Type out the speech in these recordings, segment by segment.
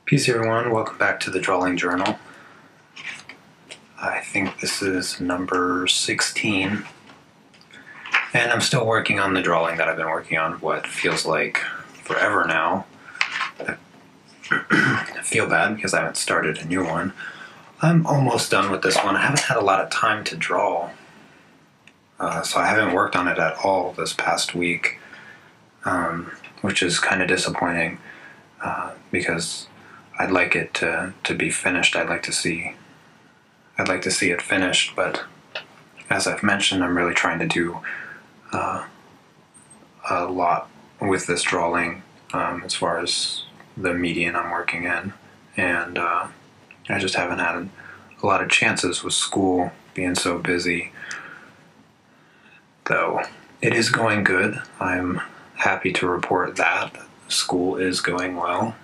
Peace everyone, welcome back to the Drawing Journal. I think this is number 16, and I'm still working on the drawing that I've been working on what feels like forever now. I feel bad because I haven't started a new one. I'm almost done with this one. I haven't had a lot of time to draw, so I haven't worked on it at all this past week, which is kind of disappointing because I'd like it to be finished. I'd like to see it finished, but as I've mentioned, I'm really trying to do a lot with this drawing as far as the medium I'm working in, and I just haven't had a lot of chances with school being so busy. Though it is going good. I'm happy to report that school is going well.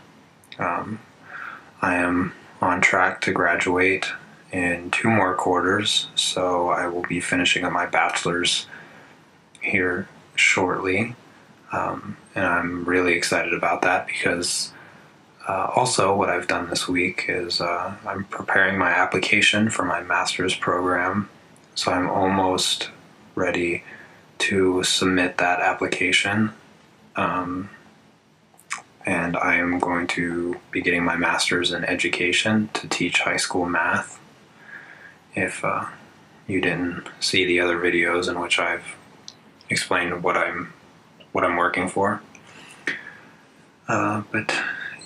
I am on track to graduate in 2 more quarters, so I will be finishing up my bachelor's here shortly, and I'm really excited about that because also what I've done this week is I'm preparing my application for my master's program, so I'm almost ready to submit that application. And I am going to be getting my master's in education to teach high school math. If you didn't see the other videos in which I've explained what I'm working for, but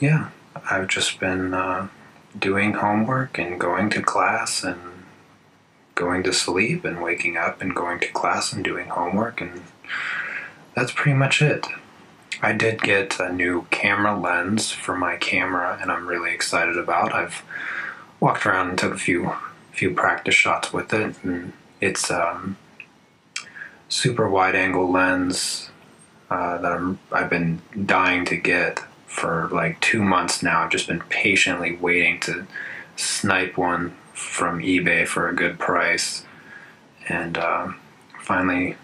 yeah, I've just been doing homework and going to class and going to sleep and waking up and going to class and doing homework, and that's pretty much it. I did get a new camera lens for my camera, and I'm really excited about. I've walked around and took a few practice shots with it, and it's super wide angle lens that I've been dying to get for like 2 months now. I've just been patiently waiting to snipe one from eBay for a good price, and finally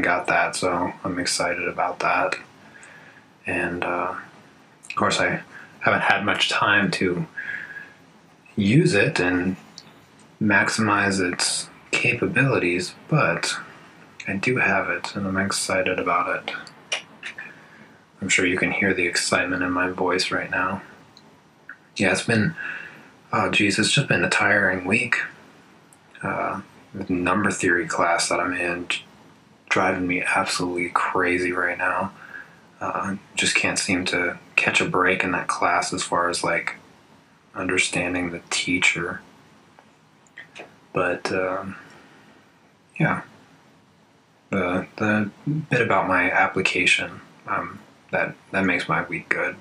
got that, so I'm excited about that. And of course I haven't had much time to use it and maximize its capabilities, but I do have it and I'm excited about it. I'm sure you can hear the excitement in my voice right now. Yeah, it's just been a tiring week. The number theory class that I'm in driving me absolutely crazy right now. Just can't seem to catch a break in that class as far as like understanding the teacher. But yeah, the bit about my application that makes my week good.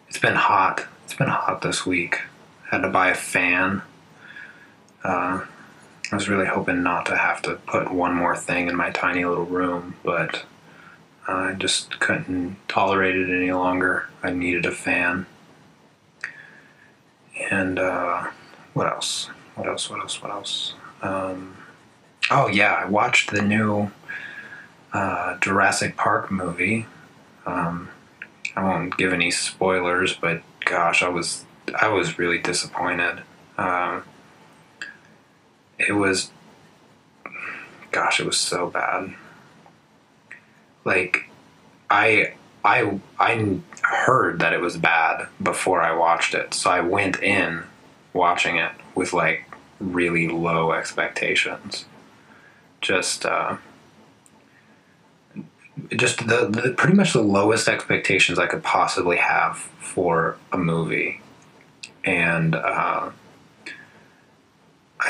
It's been hot. It's been hot this week. Had to buy a fan. I was really hoping not to have to put one more thing in my tiny little room, but I just couldn't tolerate it any longer. I needed a fan. And what else? Oh yeah, I watched the new Jurassic Park movie. I won't give any spoilers, but gosh, I was really disappointed. It was so bad. Like, I heard that it was bad before I watched it, so I went in watching it with like really low expectations. Just the pretty much the lowest expectations I could possibly have for a movie, and I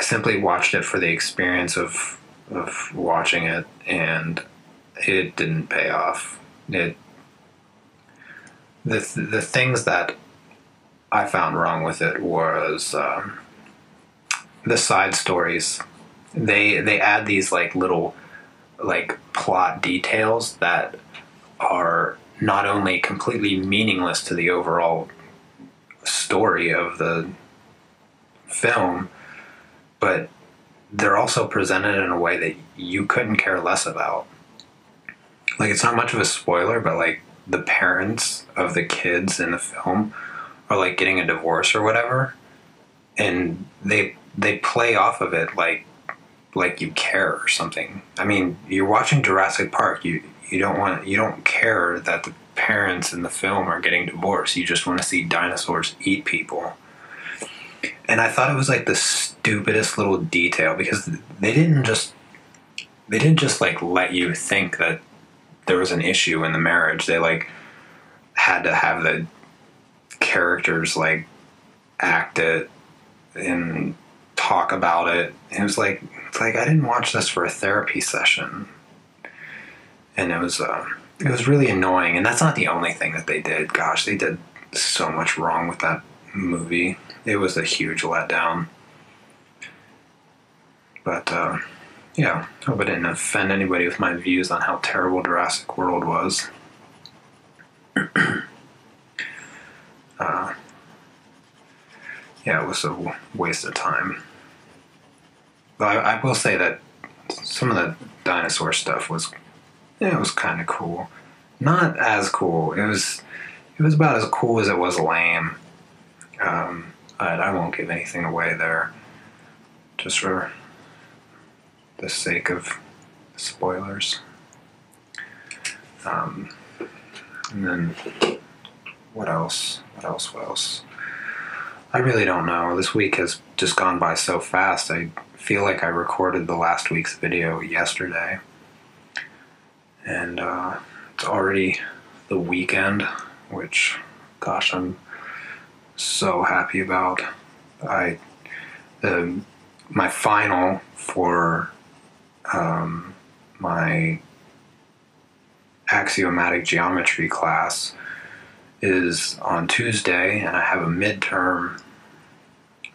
simply watched it for the experience of watching it, and it didn't pay off. The things that I found wrong with it was the side stories. They add these like little like plot details that are not only completely meaningless to the overall story of the film, but they're also presented in a way that you couldn't care less about. Like, it's not much of a spoiler, but like the parents of the kids in the film or like getting a divorce or whatever, and they play off of it like you care or something. I mean, you're watching Jurassic Park. You don't care that the parents in the film are getting divorced. You just want to see dinosaurs eat people. And I thought it was like the stupidest little detail, because they didn't just like let you think that there was an issue in the marriage. They like had to have the characters like act it and talk about it. And it's like I didn't watch this for a therapy session. And it was really annoying. And that's not the only thing that they did. Gosh, they did so much wrong with that movie. It was a huge letdown. But yeah, I hope I didn't offend anybody with my views on how terrible Jurassic World was. Yeah, it was a waste of time. But I will say that some of the dinosaur stuff was kind of cool. Not as cool. It was about as cool as it was lame. I won't give anything away there, just for the sake of spoilers. And then what else? I really don't know. This week has just gone by so fast. I feel like I recorded the last week's video yesterday. And it's already the weekend, which, gosh, I'm so happy about. My final for my axiomatic geometry class is on Tuesday, and I have a midterm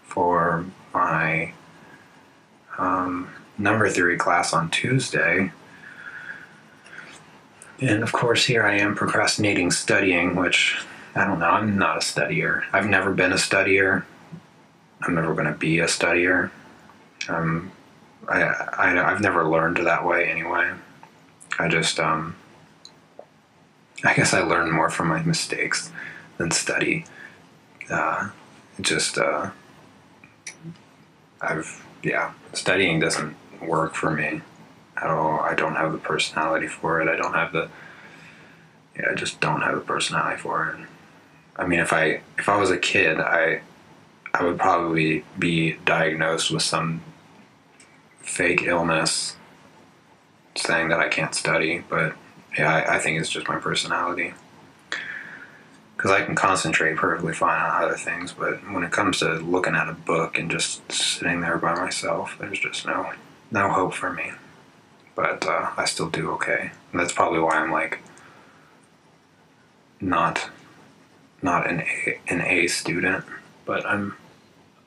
for my number theory class on Tuesday. And of course, here I am procrastinating studying, which, I don't know, I'm not a studier. I've never been a studier. I'm never going to be a studier. I've never learned that way anyway. I just, I guess I learn more from my mistakes than study. Studying doesn't work for me at all. I don't have the personality for it. I just don't have the personality for it. I mean, if I was a kid, I would probably be diagnosed with some fake illness saying that I can't study, but yeah, I think it's just my personality. Because I can concentrate perfectly fine on other things, but when it comes to looking at a book and just sitting there by myself, there's just no hope for me. But I still do okay. And that's probably why I'm like not an A student, but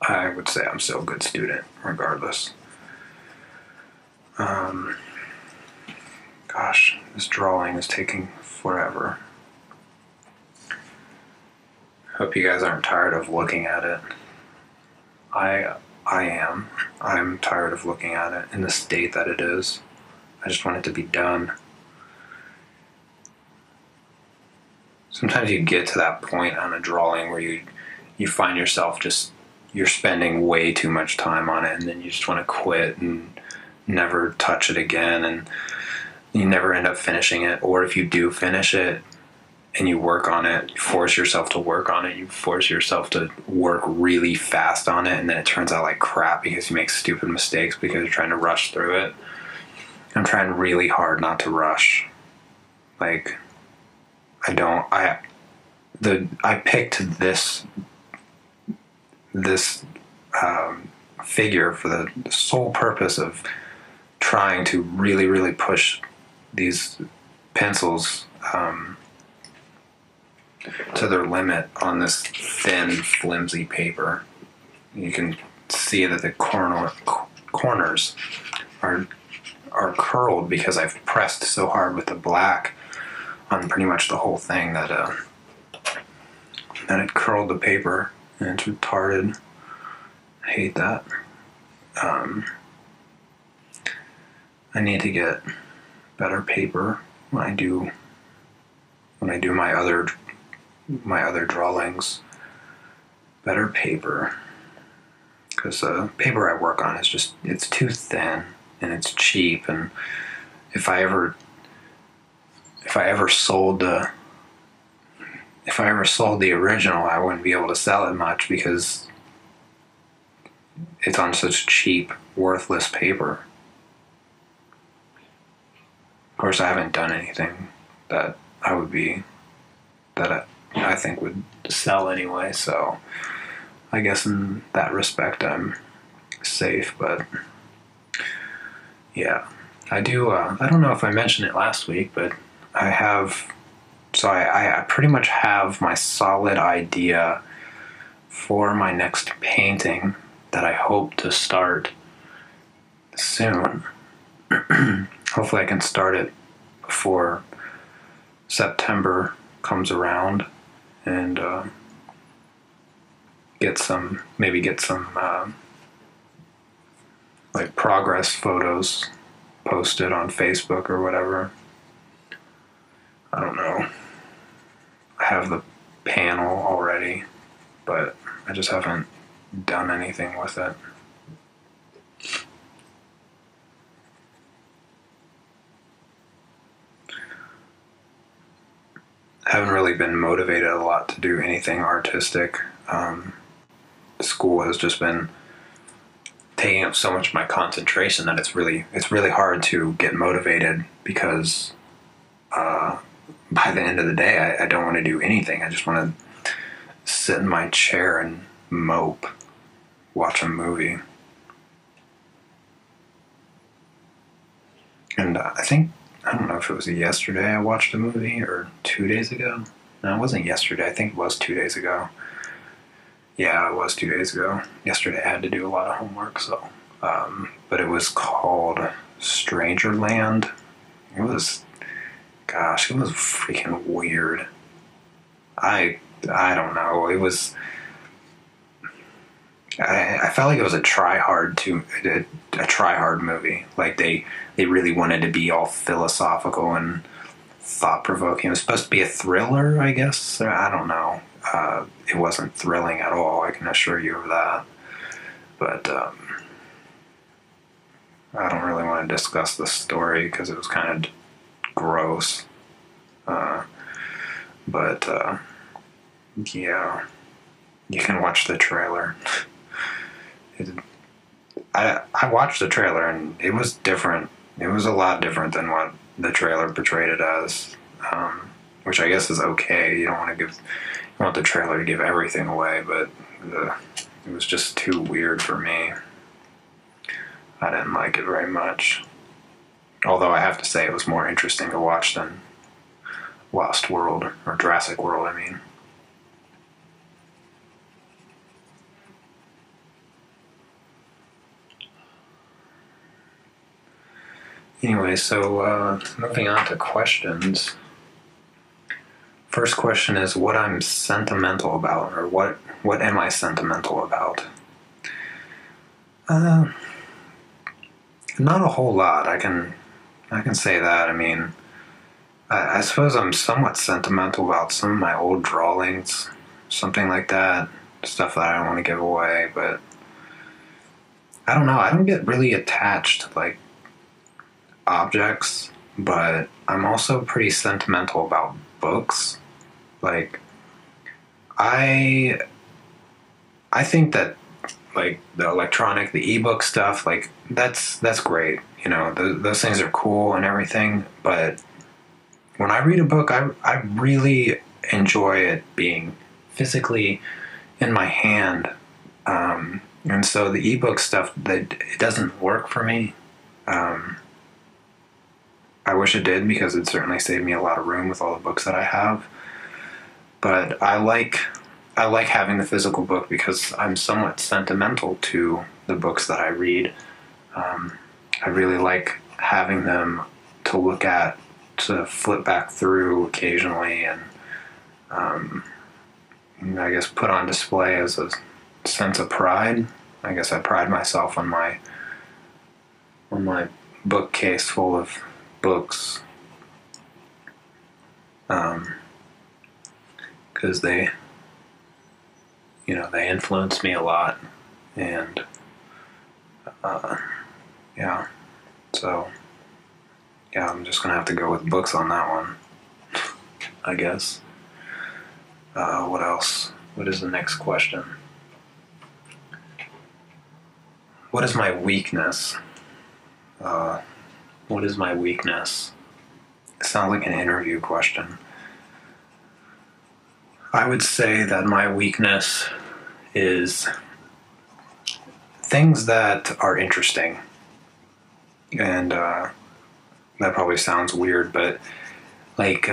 I would say I'm still a good student regardless. Gosh, this drawing is taking forever. Hope you guys aren't tired of looking at it. I am. I'm tired of looking at it in the state that it is. I just want it to be done. Sometimes you get to that point on a drawing where you find yourself you're spending way too much time on it, and then you just want to quit and never touch it again, and you never end up finishing it. Or if you do finish it and you work on it, you force yourself to work on it, you force yourself to work really fast on it, and then it turns out like crap because you make stupid mistakes because you're trying to rush through it. I'm trying really hard not to rush. Like, I picked this figure for the sole purpose of trying to really, really push these pencils to their limit on this thin, flimsy paper. You can see that the corners are curled because I've pressed so hard with the black on pretty much the whole thing that it curled the paper, and it's retarded. I hate that. I need to get better paper when I do my other drawings. better paper, because the paper I work on is just, it's too thin and it's cheap, and if I ever sold the original, I wouldn't be able to sell it much because it's on such cheap, worthless paper. Of course, I haven't done anything that I think would sell anyway, so I guess in that respect I'm safe. But yeah, I do, I don't know if I mentioned it last week, but I pretty much have my solid idea for my next painting that I hope to start soon. Hopefully I can start it before September comes around, and get some like progress photos posted on Facebook or whatever. I don't know. I have the panel already, but I just haven't done anything with it. I haven't really been motivated a lot to do anything artistic. School has just been taking up so much of my concentration that it's really hard to get motivated, because by the end of the day I don't want to do anything. I just want to sit in my chair and mope, watch a movie. And I don't know if it was yesterday I watched a movie, or 2 days ago. No, it wasn't yesterday. I think it was 2 days ago. Yeah, it was 2 days ago. Yesterday I had to do a lot of homework, so. But it was called Strangerland. It was freaking weird. I don't know. It was. I felt like it was a try hard movie. Like they really wanted to be all philosophical and thought provoking. It was supposed to be a thriller, I guess. I don't know. It wasn't thrilling at all, I can assure you of that. But I don't really want to discuss the story because it was kind of gross. But yeah, you can watch the trailer. I watched the trailer and it was different. It was a lot different than what the trailer portrayed it as, which I guess is okay. You want the trailer to give everything away, but it was just too weird for me. I didn't like it very much. Although I have to say it was more interesting to watch than Lost World, or Jurassic World, I mean. Anyway, so moving on to questions. First question is what I'm sentimental about, or what am I sentimental about? Not a whole lot. I can say that. I mean, I suppose I'm somewhat sentimental about some of my old drawings, something like that, stuff that I don't want to give away, but I don't know. I don't get really attached to like objects, but I'm also pretty sentimental about books. Like I think that like the ebook stuff, like that's great. You know, those things are cool and everything, but when I read a book, I really enjoy it being physically in my hand. And so the ebook stuff, that it doesn't work for me. I wish it did, because it certainly saved me a lot of room with all the books that I have. But I like having the physical book because I'm somewhat sentimental to the books that I read. I really like having them to look at, to flip back through occasionally, and I guess put on display as a sense of pride. I guess I pride myself on my bookcase full of books, because they, they influenced me a lot. And yeah, so yeah, I'm just gonna have to go with books on that one, I guess. What else? What is the next question? What is my weakness? What is my weakness? It sounds like an interview question. I would say that my weakness is things that are interesting. And that probably sounds weird, but like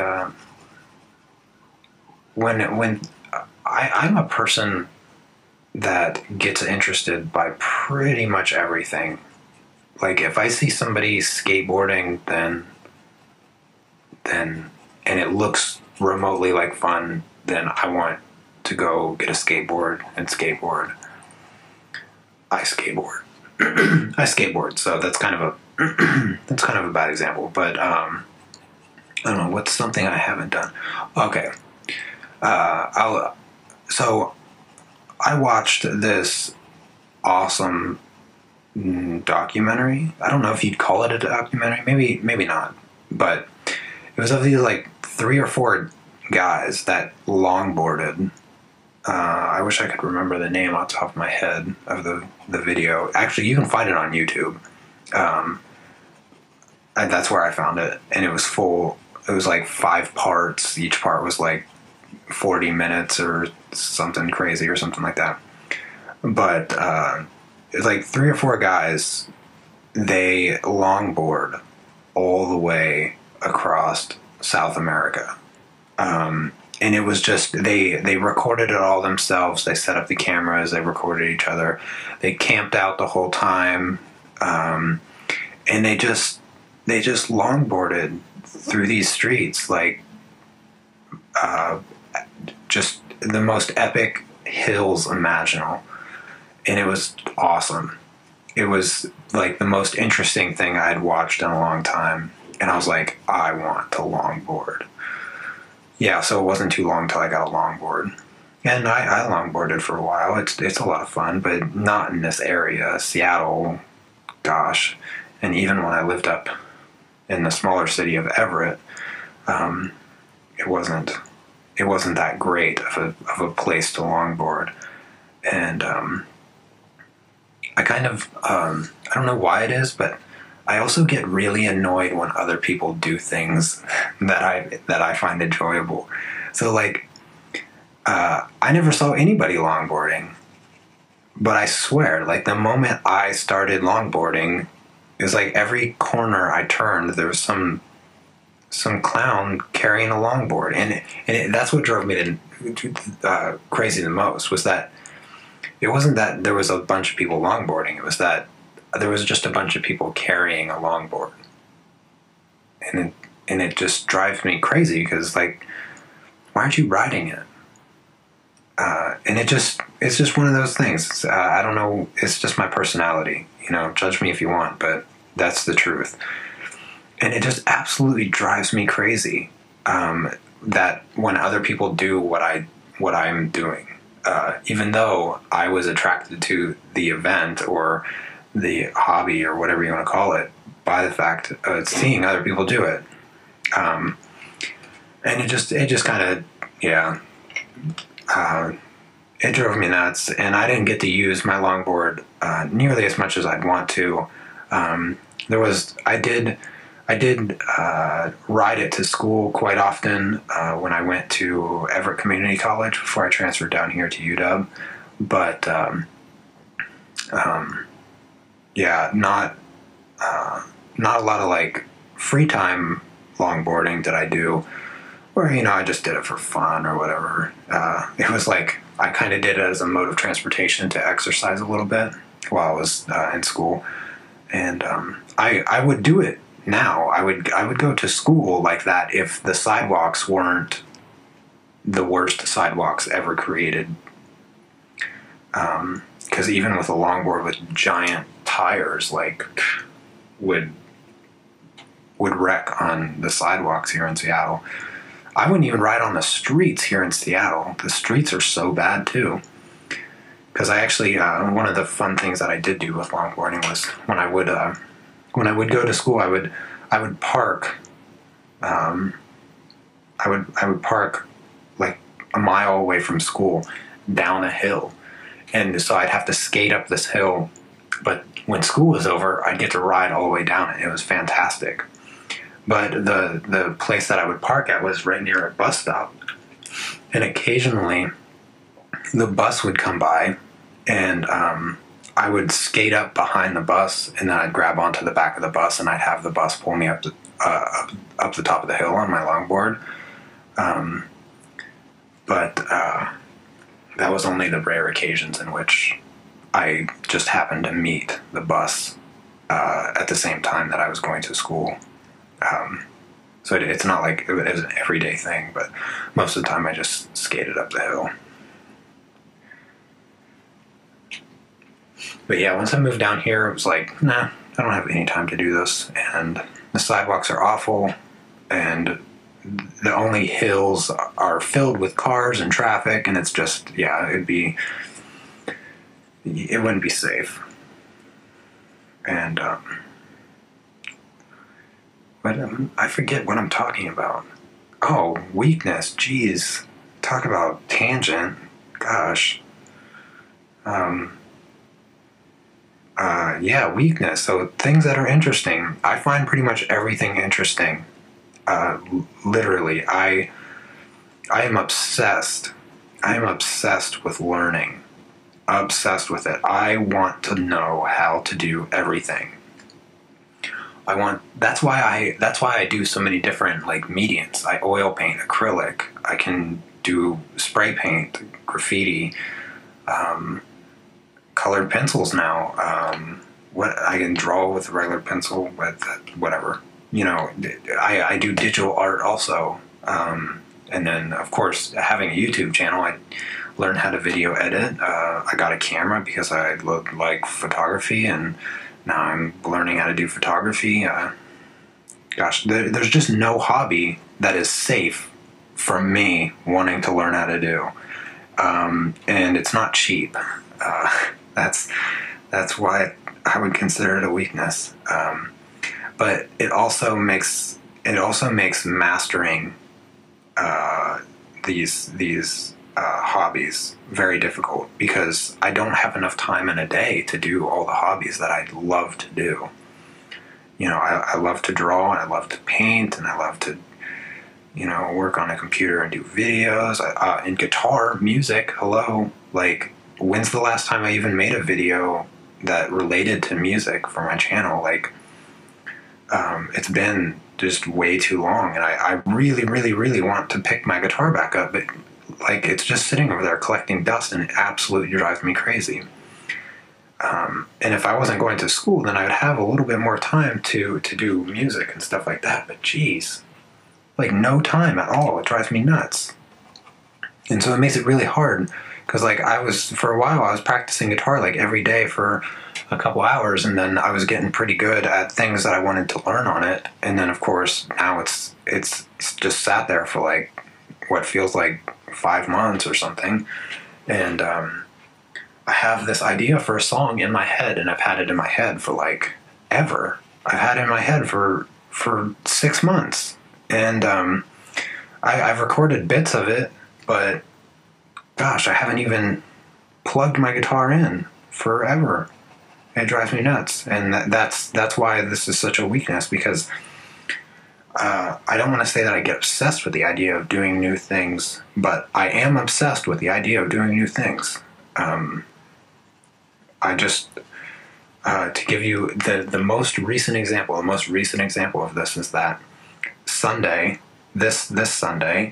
when I'm a person that gets interested by pretty much everything. Like if I see somebody skateboarding, then and it looks remotely like fun, then I want to go get a skateboard and skateboard. I skateboard. I skateboard, so that's kind of a bad example, but I don't know, what's something I haven't done. Okay. So I watched this awesome documentary. I don't know if you'd call it a documentary, maybe not, but it was of these like 3 or 4 guys that longboarded. I wish I could remember the name off the top of my head of the video. Actually, you can find it on YouTube. That's where I found it, and it was full. It was like 5 parts. Each part was like 40 minutes or something crazy or something like that. But it's like 3 or 4 guys. They longboard all the way across South America. And it was just, they recorded it all themselves. They set up the cameras. They recorded each other. They camped out the whole time. And they just longboarded through these streets, like, just the most epic hills imaginable. And it was awesome. It was like the most interesting thing I'd watched in a long time. And I was like, I want to longboard. Yeah, so it wasn't too long till I got a longboard. And I longboarded for a while. It's a lot of fun, but not in this area. Seattle, gosh. And even when I lived up in the smaller city of Everett, it wasn't that great of a place to longboard. And I kind of I don't know why it is, but I also get really annoyed when other people do things that I find enjoyable. So like, I never saw anybody longboarding, but I swear, like the moment I started longboarding, it was like every corner I turned, there was some clown carrying a longboard, and that's what drove me to crazy the most, was that it wasn't that there was a bunch of people longboarding, it was that there was just a bunch of people carrying a longboard. And it just drives me crazy, because like, why aren't you riding it? And it's just one of those things. I don't know, it's just my personality, judge me if you want, but that's the truth. And it just absolutely drives me crazy, that when other people do what I'm doing, even though I was attracted to the event or the hobby or whatever you want to call it by the fact of seeing other people do it. And it just kind of, yeah, it drove me nuts, and I didn't get to use my longboard nearly as much as I'd want to. I did ride it to school quite often when I went to Everett Community College before I transferred down here to UW, but yeah, not a lot of like free time longboarding that I do, where I just did it for fun or whatever. It was like I kind of did it as a mode of transportation to exercise a little bit while I was in school, and I would do it now. I would go to school like that if the sidewalks weren't the worst sidewalks ever created. Because even with a longboard with giant tires, like, would wreck on the sidewalks here in Seattle. I wouldn't even ride on the streets here in Seattle. The streets are so bad too. because I actually one of the fun things that I did do with longboarding was when I would go to school, I would park. I would park like a mile away from school down a hill, and so I'd have to skate up this hill. But when school was over, I'd get to ride all the way down it. It was fantastic. But the place that I would park at was right near a bus stop, and occasionally the bus would come by, and I would skate up behind the bus, and then I'd grab onto the back of the bus, and I'd have the bus pull me up the top of the hill on my longboard. But that was only the rare occasions in which I just happened to meet the bus at the same time that I was going to school. So it's not like it was an everyday thing, but most of the time I just skated up the hill. But yeah, once I moved down here, it was like, nah, I don't have any time to do this. And the sidewalks are awful, and the only hills are filled with cars and traffic, and it's just, yeah, it wouldn't be safe. And, but I forget what I'm talking about. Oh, weakness, jeez. Talk about tangent. Gosh. Yeah, weakness. So things that are interesting. I find pretty much everything interesting. Literally, I am obsessed. I am obsessed with learning. Obsessed with it. I want to know how to do everything. That's why I do so many different like mediums. I oil paint, acrylic. I can do spray paint, graffiti, colored pencils now. What I can draw with a regular pencil, with whatever. You know, I do digital art also. And then, of course, having a YouTube channel, I learned how to video edit. I got a camera because I like photography, and now I'm learning how to do photography. Gosh, there's just no hobby that is safe from me wanting to learn how to do. And it's not cheap. That's why I would consider it a weakness. But it also makes mastering these hobbies very difficult, because I don't have enough time in a day to do all the hobbies that I'd love to do. You know, I love to draw, and I love to paint, and I love to, you know, work on a computer and do videos. And guitar, music, hello. Like, when's the last time I even made a video that related to music for my channel? Like, it's been just way too long, and I really, really, really want to pick my guitar back up, but like, it's just sitting over there collecting dust, and it absolutely drives me crazy. And if I wasn't going to school, then I would have a little bit more time to do music and stuff like that, but geez, like, no time at all. It drives me nuts. And so it makes it really hard, because like, for a while I was practicing guitar like every day for a couple hours, and then I was getting pretty good at things that I wanted to learn on it. And then, of course, now it's just sat there for like what feels like 5 months or something. And I have this idea for a song in my head, and I've had it in my head for like ever. I've had it in my head for 6 months, and I've recorded bits of it, but gosh, I haven't even plugged my guitar in forever. It drives me nuts, and that's why this is such a weakness, because I don't want to say that I get obsessed with the idea of doing new things, but I am obsessed with the idea of doing new things. I just, to give you the most recent example of this is that Sunday, this Sunday,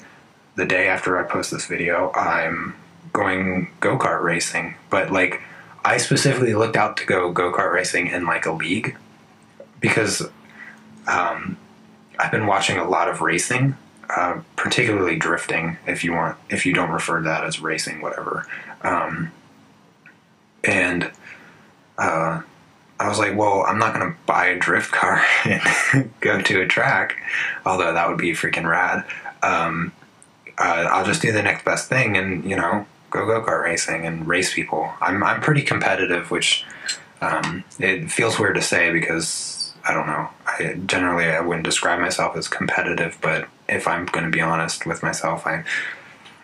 the day after I post this video, I'm going go-kart racing, but like, I specifically looked out to go go-kart racing in like a league, because I've been watching a lot of racing, particularly drifting, if you don't refer to that as racing, whatever. And I was like, well, I'm not going to buy a drift car and go to a track, although that would be freaking rad. I'll just do the next best thing and, you know, go-kart racing and race people. I'm pretty competitive, which it feels weird to say because I don't know. I wouldn't describe myself as competitive, but if I'm going to be honest with myself, I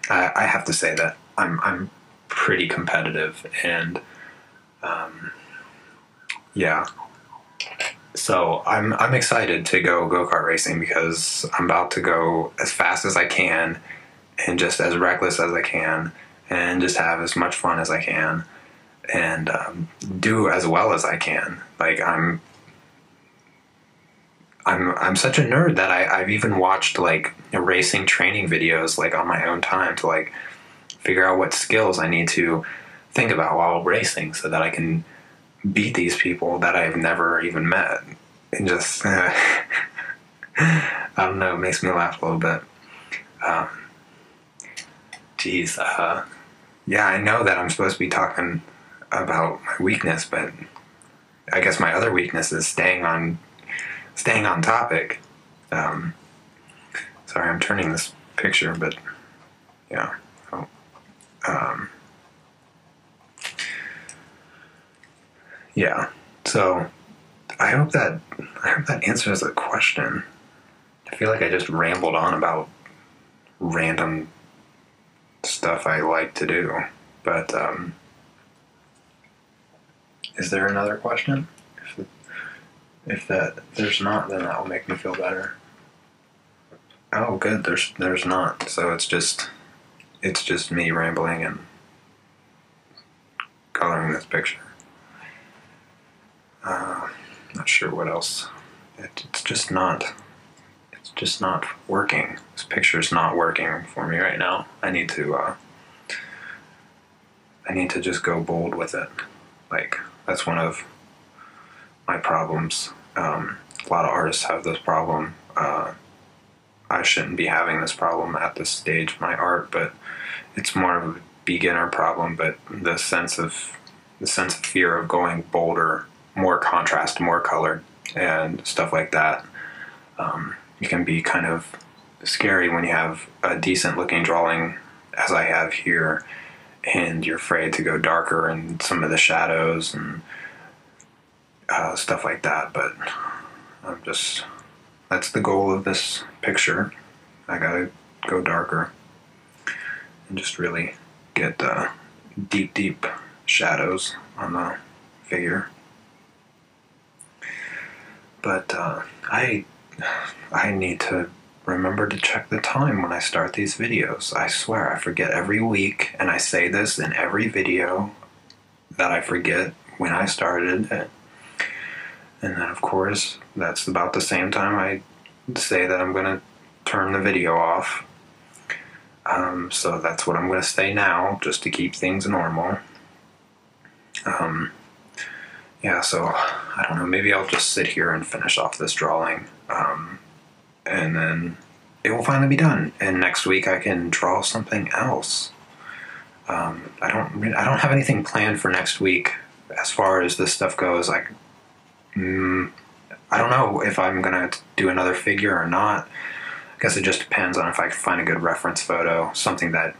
have to say that I'm pretty competitive, and yeah. So I'm excited to go-kart racing because I'm about to go as fast as I can and just as reckless as I can and just have as much fun as I can and do as well as I can. Like I'm such a nerd that I've even watched like racing training videos like on my own time to like figure out what skills I need to think about while racing so that I can beat these people that I've never even met. And just I don't know, it makes me laugh a little bit. Yeah, I know that I'm supposed to be talking about my weakness, but I guess my other weakness is staying on topic. Sorry, I'm turning this picture, but yeah. Oh, yeah. So I hope that answers the question. I feel like I just rambled on about random stuff I like to do, but is there another question? If there's not, then that will make me feel better. Oh, good. There's not. So it's just me rambling and coloring this picture. Not sure what else. It's just not working. This picture's not working for me right now. I need to just go bold with it. Like that's one of my problems. A lot of artists have this problem. I shouldn't be having this problem at this stage of my art, but it's more of a beginner problem. But the sense of fear of going bolder, more contrast, more color, and stuff like that, it can be kind of scary when you have a decent looking drawing, as I have here, and you're afraid to go darker in some of the shadows and stuff like that. But that's the goal of this picture. I gotta go darker and just really get deep shadows on the figure. But I need to remember to check the time when I start these videos. I swear I forget every week, and I say this in every video that I forget when I started it. And then, of course, that's about the same time I say that I'm going to turn the video off. So that's what I'm going to say now, just to keep things normal. Yeah, so I don't know, maybe I'll just sit here and finish off this drawing. And then it will finally be done. And next week I can draw something else. I don't have anything planned for next week as far as this stuff goes. I don't know if I'm gonna do another figure or not. I guess it just depends on if I can find a good reference photo, something that,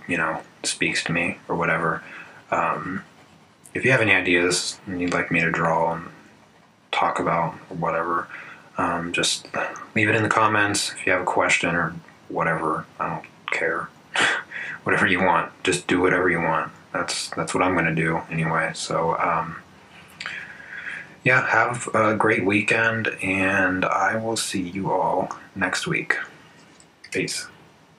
speaks to me or whatever. If you have any ideas and you'd like me to draw and talk about or whatever, just leave it in the comments. If you have a question or whatever, I don't care. Whatever you want, just do whatever you want. That's what I'm gonna do anyway. So yeah, have a great weekend, and I will see you all next week. Peace.